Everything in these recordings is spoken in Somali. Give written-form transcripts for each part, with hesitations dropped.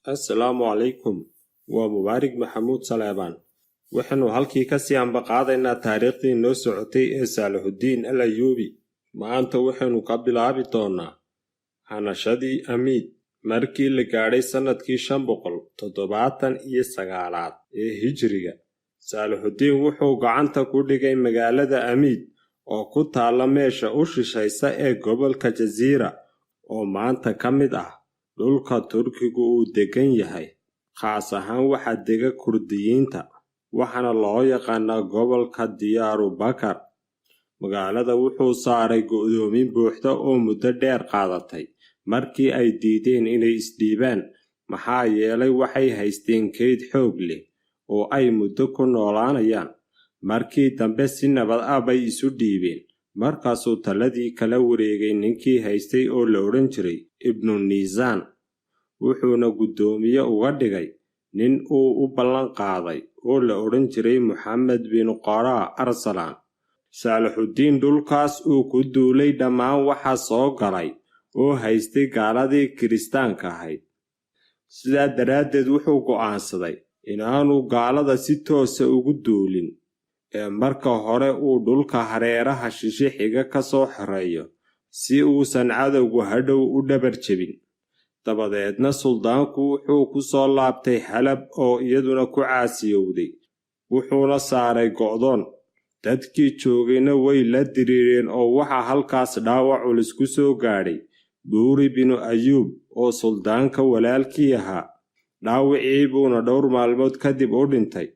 Assalaamu calaykum. Waa Mubaarak Maxamuud Saleebaan. Waxaanu halkii ka sii ambaqaadaynaa taariikhdii noo socotay ee Saalixudiin al-Ayyuubi. Maanta waxaanu ka bilaabi doonaa hanashadii Amiid markii la gaadhay sannadkii 579 ee Hijriga. Saalixudiin wuxuu gacanta ku dhigay magaalada Amiid oo ku taalla meesha u shishaysa ee gobolka Jaziira oo maanta ka mid ah dhulka Turkigu uu degan yahay. Khaas ahaan waxaa dega Kurdiyiinta, waxaana loo yaqaanaa gobolka Diyaarbakar. Magaalada wuxuu saaray go'doomin buuxda oo muddo dheer qaadatay markii ay diideen inay isdhiibaan, maxaa yeelay waxay haysteen kayd xoog leh oo ay muddo ku noolaanayaan. Markii dambe si nabad ah bay isu dhiibeen, markaasuu taladii kala wareegay ninkii haystay oo la odhan jiray Ibnu Niisaan, wuxuuna guddoomiye uga dhigay nin uu u ballan qaaday oo la odhan jiray Maxamed bin Qoraa Arsalaan. Saalixudiin dhulkaas uu ku duulay dhammaan waxaa soo galay oo haystay gaaladii kiristaanka ahayd. Sidaa daraaddeed wuxuu go'aansaday inaanu gaalada si toosa ugu duulin, ee marka hore uu dhulka hareeraha shishe xiga ka soo xoreeyo si uusan cadowgu hadhow u dhabar jebin. Dabadeedna suldaanku wuxuu ku soo laabtay Xalab oo iyaduna ku caasiyowday, wuxuuna saaray go'doon. Dadkii joogayna way la diriireen oo waxaa halkaas dhaawac culus ku soo gaadhay Buuri binu Ayyuub oo suldaanka walaalkii ahaa. Dhaawacii buuna dhowr maalmood kadib u dhintay.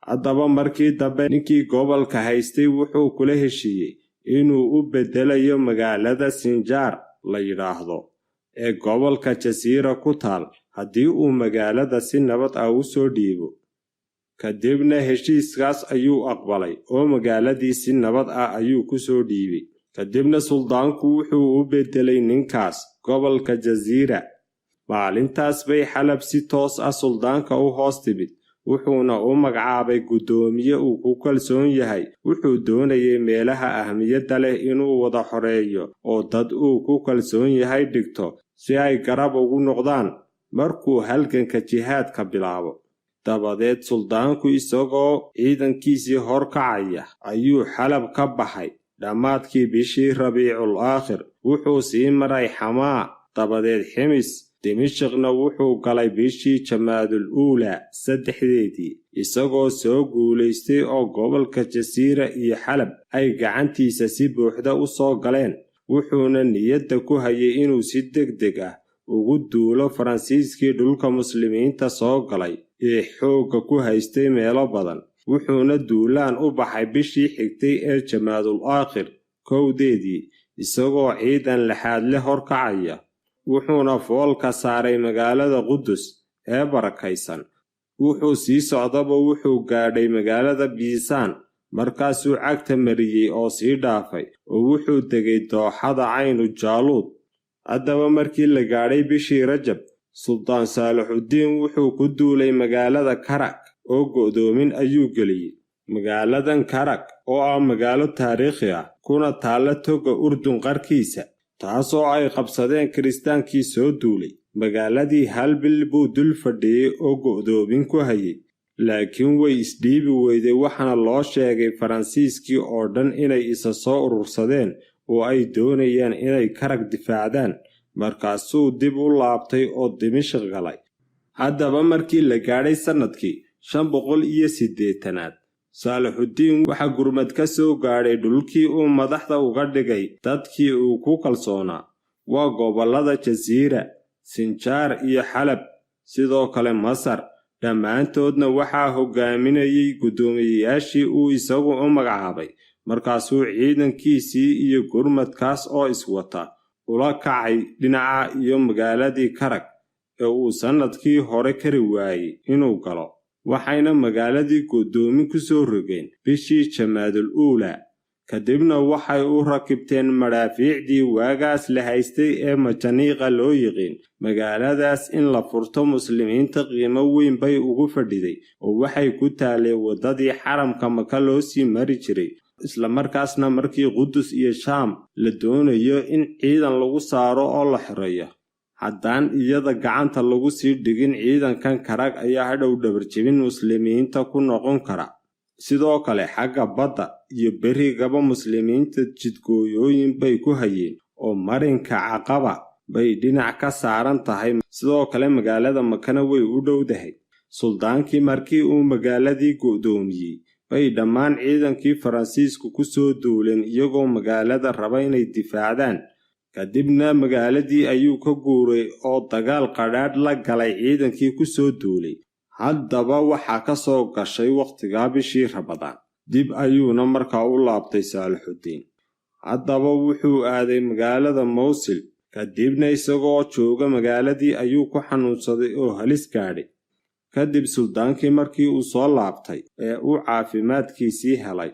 Haddaba markii dambe ninkii gobolka haystay wuxuu kula heshiiyey inuu u beddelayo magaalada Sinjaar la yidhaahdo ee gobolka Jasiira ku taal haddii uu magaalada si nabad ah u soo dhiibo. Kadibna heshiiskaas ayuu aqbalay oo magaaladii si nabad ah ayuu ku soo dhiibay. Kadibna suldaanku wuxuu u beddelay ninkaas gobolka Jaziira. Maalintaas bay Xalab si toos ah suldaanka u hoos timid, wuxuuna u magacaabay guddoomiye uu ku kalsoon yahay. Wuxuu doonayay meelaha ahmiyadda leh inuu wada xoreeyo oo dad uu ku kalsoon yahay dhigto si ay garab ugu noqdaan markuu halganka jihaadka bilaabo. Dabadeed suldaanku isagoo ciidankiisii horkacaya ayuu Xalab ka baxay dhammaadkii bishii Rabiicul Aakhir. Wuxuu sii maray Xamaa, dabadeed Ximis. Dimashqna wuxuu galay bishii Jamaadul Uulaa 3deedii, isagoo soo guulaystay oo gobolka Jasiira iyo Xalab ay gacantiisa si buuxda u soo galeen. Wuxuuna niyadda ku hayay inuu si degdeg ah ugu duulo Faransiiskii dhulka muslimiinta soo galay ee xoogga ku haystay meelo badan. Wuxuuna duulaan u baxay bishii xigtay ee Jamaadul Aakhir 1deedii, isagoo ciidan laxaad leh horkacaya. Wuxuuna foolka saaray magaalada Qudus ee barakaysan. Wuxuu sii socdaba wuxuu gaadhay magaalada Biisaan, markaasuu cagta mariyey oo sii dhaafay oo wuxuu degay dooxada Caynu Jaaluud. Haddaba markii la gaadhay bishii Rajab, Suldaan Saalixudiin wuxuu ku duulay magaalada Karak oo go'doomin ayuu geliyey. Magaaladan Karak oo ah magaalo taariikhi ah kuna taalla toga Urdun qarkiisa, taasoo ay qabsadeen kiristaankii soo duulay. Magaaladii hal bil buu dul fadhiyey oo go'doomin ku hayay, laakiin way isdhiibi weyday. waxaana loo sheegay Faransiiskii oo dhan inay isa soo urursadeen oo ay doonayaan inay Karak difaacdaan. Markaasuu dib u laabtay oo Dimashq galay. Haddaba markii la gaadhay sannadkii 580aad, Saalixudiin waxaa gurmad ka soo gaadhay dhulkii uu madaxda uga dhigay dadkii uu ku kalsoonaa. Waa gobollada Jasiira, Sinjaar iyo Xalab, sidoo kale Masar. Dhammaantoodna waxaa hogaaminayay guddoomiyeyaashii uu isagu u magacaabay. Markaasuu ciidankiisii iyo gurmadkaas oo iswata ula kacay dhinaca iyo magaaladii Karak ee uu sannadkii hore kari waayey inuu galo. Waxayna magaaladii go'doomin ku soo rogeen bishii Jamaadul Uulaa. Kadibna waxay u rakibteen madaafiicdii waagaas la haystay ee majaniiqa loo yiqiin. Magaaladaas in la furto muslimiinta qiimo weyn bay ugu fadhiday oo waxay ku taaleen waddadii xaramka Maka loo sii mari jiray. Isla markaasna markii Qudus iyo Shaam la doonayo in ciidan lagu saaro oo la xoreeyo, haddaan iyada gacanta lagu sii dhigin ciidankan Karag ayaa hadhow dhabarjebin muslimiinta ku noqon kara. sidoo kale xagga badda iyo berigaba muslimiinta jidgooyooyin bay ku hayeen oo marinka Caqaba bay dhinac ka saaran tahay. sidoo kale magaalada Makana way u dhowdahay. suldaankii markii uu magaaladii go'doomiyey bay dhammaan ciidankii Faransiisku ku soo duuleen iyagoo magaalada raba inay difaacdaan. kadibna magaaladii ayuu ka guuray oo dagaal qadhaadh la galay ciidankii ku soo duulay. haddaba waxaa ka soo gashay wakhtigaa bishii Ramadaan. dib ayuuna markaa u laabtay Saalixudiin. haddaba wuxuu aaday magaalada Mowsil. kadibna isagoo jooga magaaladii ayuu ku xanuunsaday oo halis gaadhay. kadib suldaankii markii uu soo laabtay ee uu caafimaadkiisii helay,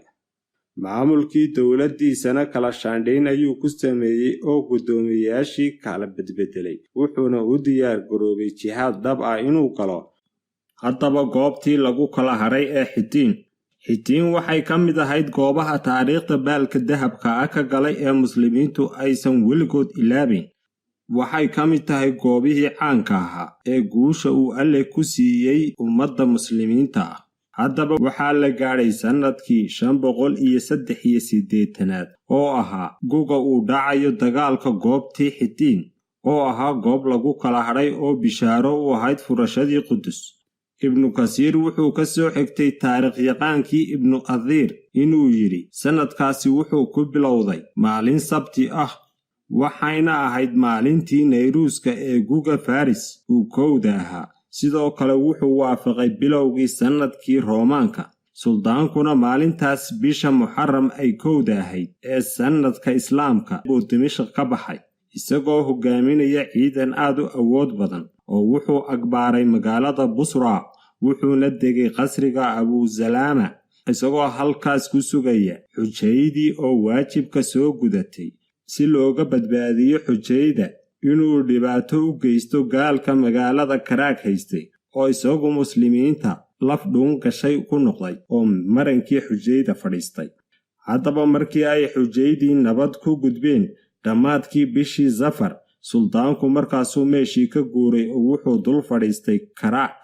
maamulkii dowladdiisana kala shaandhayn ayuu ku sameeyey oo guddoomiyayaashii kala bedbedelay. wuxuuna u diyaar garoobay jihaad dhab ah inuu galo. haddaba goobtii lagu kala haray ee Xitiin waxay ka mid ahayd goobaha taariikhda baalka dahabka ah ka galay ee muslimiintu aysan weligood ilaabin. waxay ka mid tahay goobihii caanka ahaa ee guusha uu Alle ku siiyey ummadda muslimiinta ah. haddaba waxaa la gaadhay sannadkii 583 oo ahaa guga uu dhacayo dagaalka goobtii Xitiin, oo ahaa goob lagu kala hadhay oo bishaaro u ahayd furashadii Qudus. ibnu Kasiir wuxuu ka soo xigtay taariikhyaqaankii ibnu Adhiir inuu yidhi sannadkaasi wuxuu ku bilowday maalin sabti ah, waxayna ahayd maalintii Nayruuska ee guga Faris uu kowda ahaa. sidoo kale wuxuu waafaqay bilowgii sannadkii Roomaanka. suldaankuna maalintaas bisha Muxaram ay kowda ahayd ee sannadka Islaamka buu Dimashq ka baxay, isagoo hogaaminaya ciidan aad u awood badan oo wuxuu agbaaray magaalada Busra. wuxuuna degay qasriga Abusalaama isagoo halkaas ku sugaya xujaydii oo waajibka soo gudatay, si looga badbaadiyo xujayda inuu dhibaato u geysto gaalka magaalada Karaag haystay oo isagu muslimiinta laf dhuun gashay ku noqday oo marankii xujayda fadhiistay. haddaba markii ay xujaydii nabad ku gudbeen dhammaadkii bishii Safar, suldaanku markaasuu meeshii ka guuray oo wuxuu dul fadhiistay Karaag.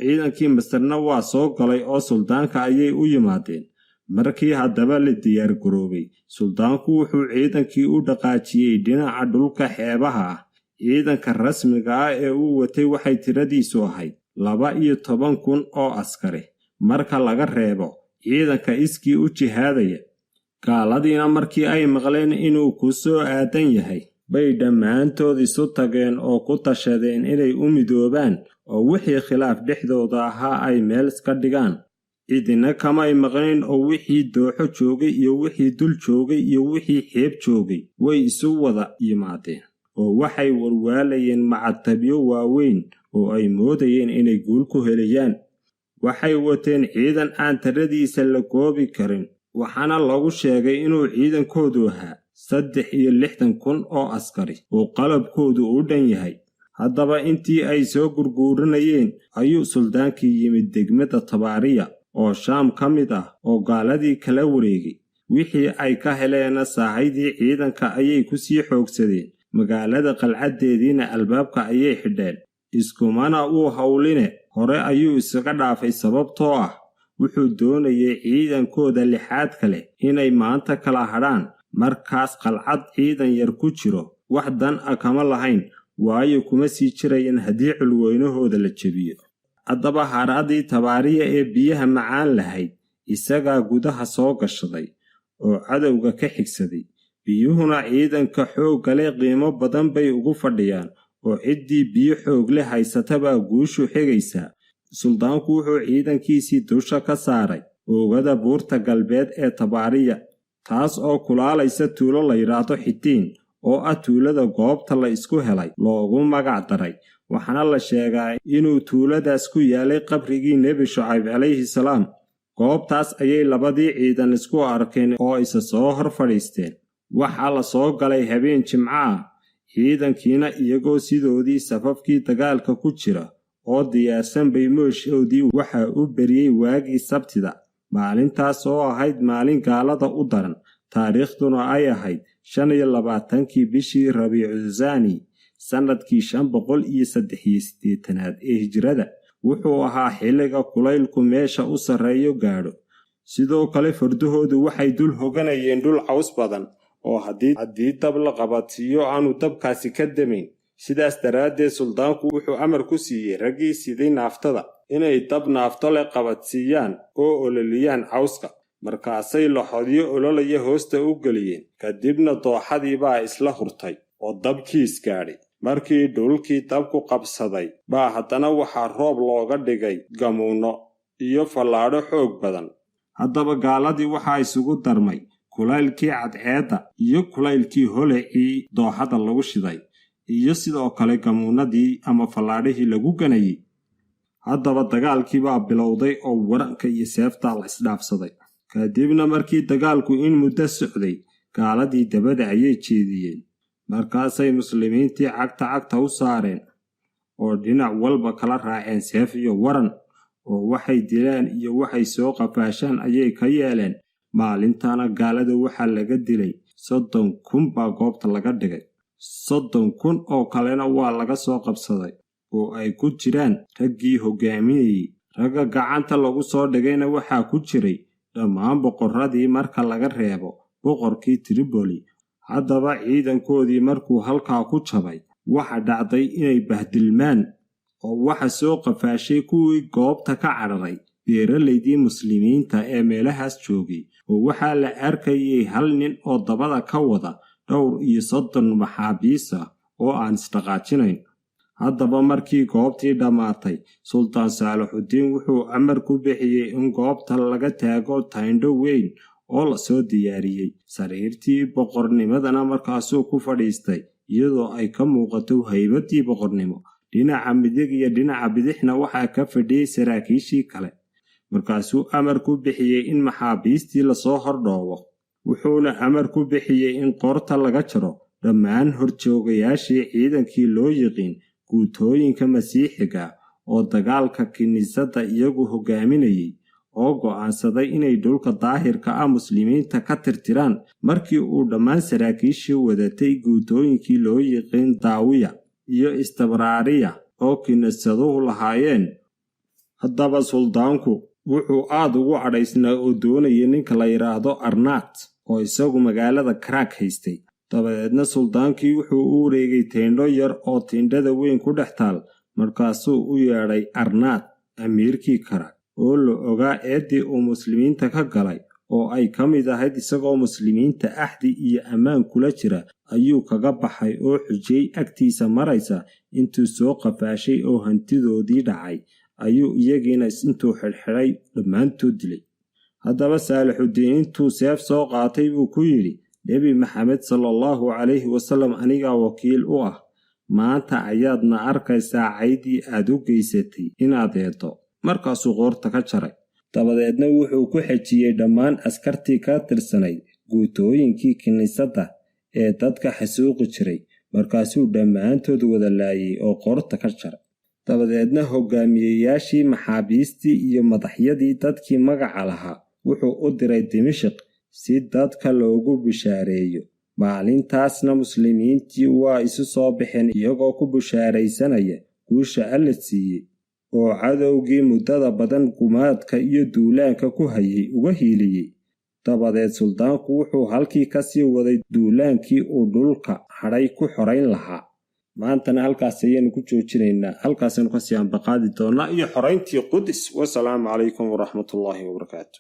ciidankii Masarna waa soo galay oo suldaanka ayay u yimaadeen. markii haddaba la diyaar garoobay, suldaanku wuxuu ciidankii u dhaqaajiyey dhinaca dhulka xeebaha ah. ciidanka rasmiga ah ee uu watay waxay tiradiisu ahayd 12,000 oo askari, marka laga reebo ciidanka iskii u jihaadaya. gaaladiina markii ay maqleen inuu ku soo aadan yahay bay dhammaantood isu tageen oo ku tashadeen inay u midoobaan oo wixii khilaaf dhexdooda ahaa ay meel iska dhigaan. cidina kamay maqnayn oo wixii dooxo joogay iyo wixii dul joogay iyo wixii xeeb joogay way isu wada yimaadeen oo waxay walwaalayeen macatabyo waaweyn oo ay moodayeen inay guul ku helayaan. waxay wateen ciidan aan tiradiisa la koobi karin, waxaana lagu sheegay inuu ciidankoodu ahaa 63,000 oo askari oo qalabkoodu u dhan yahay. haddaba intii ay soo gurguuranayeen ayuu suldaankii yimid degmada Tabaariya oo Shaam ka mid ah oo gaaladii kala wareegay. wixii ay ka heleena saahaydii ciidanka ayay ku sii xoogsadeen. magaalada qalcadeediina albaabka ayay xidheen. iskumana uu hawline hore ayuu isaga dhaafay sababtoo ah wuxuu doonayay ciidankooda lixaad kale inay maanta kala hadhaan. markaas qalcad ciidan yar ku jiro wax dan ah kama lahayn, waayo kuma sii jirayeen haddii culweynahooda la jebiyo. haddaba haradii Tabaariya ee biyaha macaan lahayd isagaa gudaha soo gashaday oo cadowga ka xigsaday. biyuhuna ciidanka xoogga leh qiimo badan bay ugu fadhiyaan oo ciddii biyo xoog leh haysatabaa guushu xigaysaa. suldaanku wuxuu ciidankiisii dusha ka saaray oogada buurta galbeed ee Tabaariya, taas oo kulaalaysa tuulo la yidhaahdo Xitiin oo ah tuulada goobta la isku helay loogu magac daray. waxaana la sheegaa inuu tuuladaas ku yaalay qabrigii Nebi Shucayb calayhi salaam. goobtaas ayay labadii ciidan isku arkeen oo isa soo hor fadhiisteen. waxaa la soo galay habeen Jimco ah, ciidankiina iyagoo sidoodii safafkii dagaalka ku jira oo diyaarsan bay mooshoodii waxaa u beriyey waagii Sabtida. maalintaas oo ahayd maalin gaalada u daran, taariikhduna ay ahayd 25 bishii Rabiicu Thaani sannadkii 583 ee hijrada. Wuxuu ahaa xilliga kulaylku meesha u sarreeyo gaadho. Sidoo kale fardahoodu waxay dul hoganayeen dhul caws badan oo haddii dab la qabadsiiyo aanu dabkaasi ka damayn. sidaas daraaddeed suldaanku wuxuu amar ku siiyey raggii siday naaftada inay dab naafto leh qabadsiiyaan oo ololiyaan cawska. markaasay laxodyo ololaya hoosta u geliyeen. kadibna dooxadii baa isla hurtay oo dabkiis gaadhay. markii dhulkii dabku qabsaday baa haddana waxaa roob looga dhigay gamuunno iyo fallaadho xoog badan. haddaba gaaladii waxaa isugu darmay kulaylkii cadceedda iyo kulaylkii holecii dooxada lagu shiday iyo sidoo kale gamuunadii ama fallaadhihii lagu ganayay. haddaba dagaalkii baa bilowday oo waranka iyo seefta la isdhaafsaday. kadibna markii dagaalku in muddo socday gaaladii dabada ayay jeediyeen. markaasay muslimiintii cagta u saareen oo dhinac walba kala raaceen seef iyo waran oo waxay dilaan iyo waxay soo qafaashaan ayay ka yeeleen. maalintaana gaalada waxaa laga dilay 30,000 baa goobta laga dhigay. 30,000 oo kalena waa laga soo qabsaday oo ay ku jiraan raggii hogaaminayay. ragga gacanta lagu soo dhigayna waxaa ku jiray dhammaan boqorradii marka laga reebo boqorkii Tripoli. haddaba ciidankoodii markuu halkaa ku jabay waxa dhacday inay bahdilmaan oo waxa soo qafaashay kuwii goobta ka cararay beeralaydii muslimiinta ee meelahaas joogay. oo waxaa la arkayay hal nin oo dabada ka wada 30 maxaabiis ah oo aan isdhaqaajinayn. haddaba markii goobtii dhammaatay sultaan Saalixudiin wuxuu amar ku bixiyey in goobta laga taago tayndho weyn oo la soo diyaariyey. sariirtii boqornimadana markaasuu ku fadhiistay iyadoo ay ka muuqato haybadii boqornimo. dhinaca midig iyo dhinaca bidixna waxaa ka fadhiyey saraakiishii kale. markaasuu amar ku bixiyey in maxaabiistii lasoo hordhoobo. wuxuuna amar ku bixiyey in qoorta laga jaro dhammaan horjoogayaashii ciidankii loo yiqiin guutooyinka masiixiga oo dagaalka kiniisadda iyagu hogaaminayay oo go'aansaday inay dhulka daahirka ah muslimiinta ka tirtiraan. markii uu dhammaan saraakiishii wadatay guutooyinkii loo yiqiin daawiya iyo istabraariya oo kiniisaduhu lahaayeen. haddaba suldaanku wuxuu aad ugu cadhaysnaa oo doonayay ninka la yidhaahdo Arnaat oo isagu magaalada Karaak haystay. dabadeedna suldaankii wuxuu u wareegay teendho yar oo teendhada weyn ku dhex taal. markaasuu u yeedhay Arnaat amiirkii Karaak oo la ogaa eeddii uu muslimiinta ka galay oo ay ka mid ahayd isagoo muslimiinta axdi iyo ammaan kula jira ayuu kaga baxay oo xujiyey agtiisa maraysa. intuu soo qafaashay oo hantidoodii dhacay ayuu iyagiina intuu xidhxidhay dhammaantood dilay. haddaba Saalixudiin intuu seef soo qaatay buu ku yidhi nebi maxamed sallallahu calayhi wasallam anigaa wakiil u ah. maanta ayaadna arkaysaa caydii aad u geysatay inaad eedo. markaasuu qoorta ka jaray. dabadeedna wuxuu ku xejiyey dhammaan askartii ka tirsanayd guutooyinkii kiniisadda ee dadka xasuuqi jiray. markaasuu dhammaantood wada laayay oo qoorta ka jaray. dabadeedna hogaamiyeyaashii maxaabiistii iyo madaxyadii dadkii magaca lahaa wuxuu u diray Dimashq si dadka loogu bishaareeyo. maalintaasna muslimiintii waa isu soo baxeen iyagoo ku bishaaraysanaya guusha Alle siiyey oo cadowgii muddada badan gumaadka iyo duulaanka ku hayay uga hiiliyey. dabadeed suldaanku wuxuu halkii ka sii waday duulaankii uu dhulka hadhay ku xorayn lahaa. maantana halkaas ayaynu ku joojinaynaa. halkaasaynu ka sii ambaqaadi doonaa iyo xorayntii Qudus. wasalaamu calaykum waraxmatullaahi wabarakaatu.